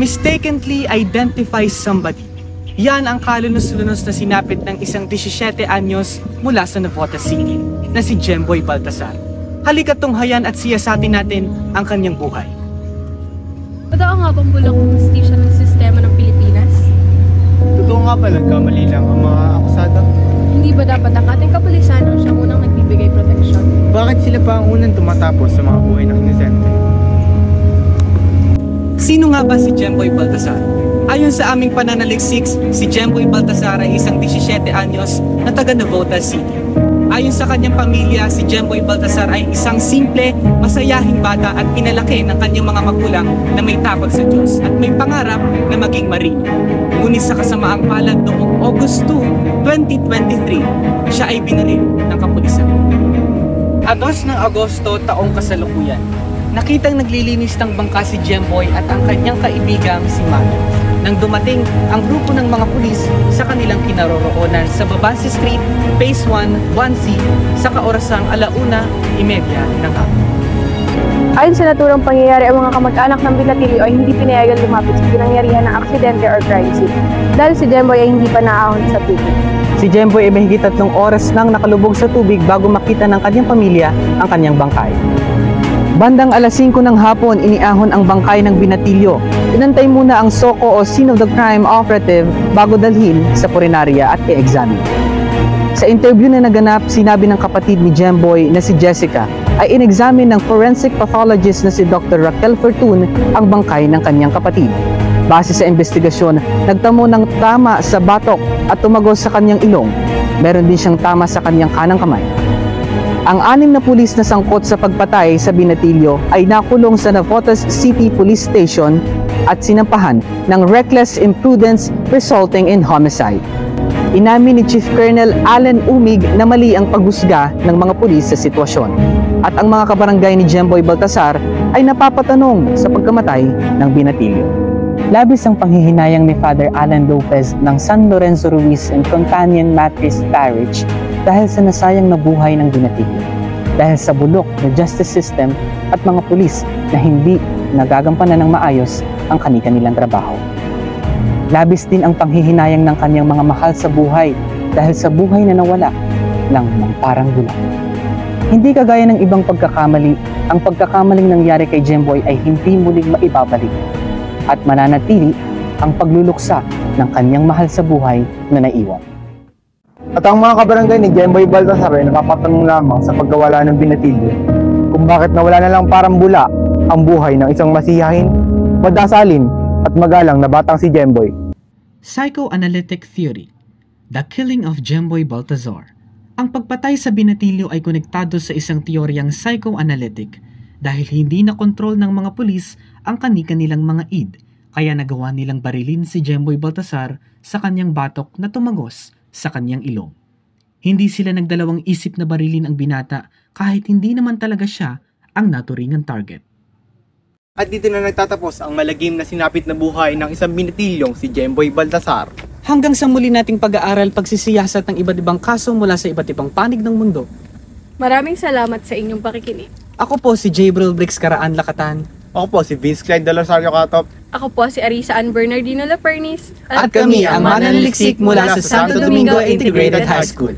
mistakenly identifies somebody. Yan ang kalunos-lunos na sinapit ng isang 17 anyos mula sa Navotas City na si Jemboy Baltasar. Halika't tunghayan at siyasatin natin ang kanyang buhay. Totoo nga bang bulok ang hustisya ng sistema ng Pilipinas? Totoo nga pala, kamali lang ang mga akusado. Hindi ba dapat ang ating kapulisan ang siyang unang nagbibigay proteksyon? Bakit sila pa ang unang tumatapos sa mga buhay ng inosente? Sino nga ba si Jemboy Baltasar? Ayon sa aming pananaliksik, si Jemboy Baltasar ay isang 17 anyos na taga Navotas City. Ayon sa kanyang pamilya, si Jemboy Baltasar ay isang simple, masayahing bata at pinalaki ng kanyang mga magulang na may takot sa Diyos at may pangarap na maging marino. Ngunit sa kasamaang palad noong August 2, 2023, siya ay binaril ng kapulisan. 2 ng Agosto taong kasalukuyan, nakitang naglilinis ng bangka si Jemboy at ang kanyang kaibigang si Mano nang dumating ang grupo ng mga pulis sa kanilang kinaroroonan sa Babasi Street, Phase 1, 1C sa kaorasang 1:30 ng hapon. Ayon sa naturang pangyayari, ang mga kamag-anak ng Binatilyo ay hindi pinayagan lumapit sa pinangyarihan ng aksidente or crime scene dahil si Jemboy ay hindi pa naahon sa tubig. Si Jemboy ay mahigit 3 oras nang nakalubog sa tubig bago makita ng kanyang pamilya ang kanyang bangkay. Bandang 5:00 ng hapon, iniahon ang bangkay ng Binatilyo. Inantay muna ang SOCO o Scene of the Crime Operative bago dalhin sa punerarya at i-examine. Sa interview na naganap, sinabi ng kapatid ni Jemboy na si Jessica ay in-examine ng forensic pathologist na si Dr. Raquel Fortun ang bangkay ng kanyang kapatid. Base sa investigasyon, nagtamo ng tama sa batok at tumagos sa kanyang ilong. Meron din siyang tama sa kanyang kanang kamay. Ang 6 na pulis na sangkot sa pagpatay sa Binatilyo ay nakulong sa Navotas City Police Station at sinampahan ng reckless imprudence resulting in homicide. Inamin ni Chief Colonel Allen Umig na mali ang paghusga ng mga pulis sa sitwasyon at ang mga kabarangay ni Jemboy Baltasar ay napapatanong sa pagkamatay ng Binatilyo. Labis ang panghihinayang ni Father Alan Lopez ng San Lorenzo Ruiz and Companion Matriz Parish dahil sa nasayang na buhay ng Binatilyo, dahil sa bulok na justice system at mga pulis na hindi nagagampanan ng maayos ang kanilang trabaho. Labis din ang panghihinayang ng kanyang mga mahal sa buhay dahil sa buhay na nawala ng parang bulak. Hindi kagaya ng ibang pagkakamali, ang pagkakamaling nangyari kay Jemboy ay hindi muling maibabalik at mananatili ang pagluluksa ng kanyang mahal sa buhay na naiwan. At ang mga kabarangay ni Jemboy Baltasar ay napapatanong lamang sa pagkawala ng Binatilyo kung bakit nawala na lang parang bula ang buhay ng isang masiyahin, madasalin at magalang na batang si Jemboy. Psychoanalytic Theory, The Killing of Jemboy Baltasar. Ang pagpatay sa Binatilyo ay konektado sa isang teoryang psychoanalytic dahil hindi na kontrol ng mga pulis ang kanilang mga id, kaya nagawa nilang barilin si Jemboy Baltasar sa kanyang batok na tumagos sa kanyang ilong. Hindi sila nagdalawang isip na barilin ang binata kahit hindi naman talaga siya ang naturingang target. At dito na nagtatapos ang malagim na sinapit na buhay ng isang Binatilyong si Jemboy Baltasar. Hanggang sa muli nating pag-aaral, pagsisiyasat ng iba't ibang kaso mula sa iba't ibang panig ng mundo. Maraming salamat sa inyong pakikinig. Ako po si Jabril Briggs Karaan Lakatan. Ako po si Vince Clyde de Rosario Catop. Ako po si Arisa Ann Bernardino Lapernis. At kami ang mananaliksik mula sa Santo Domingo Integrated High School.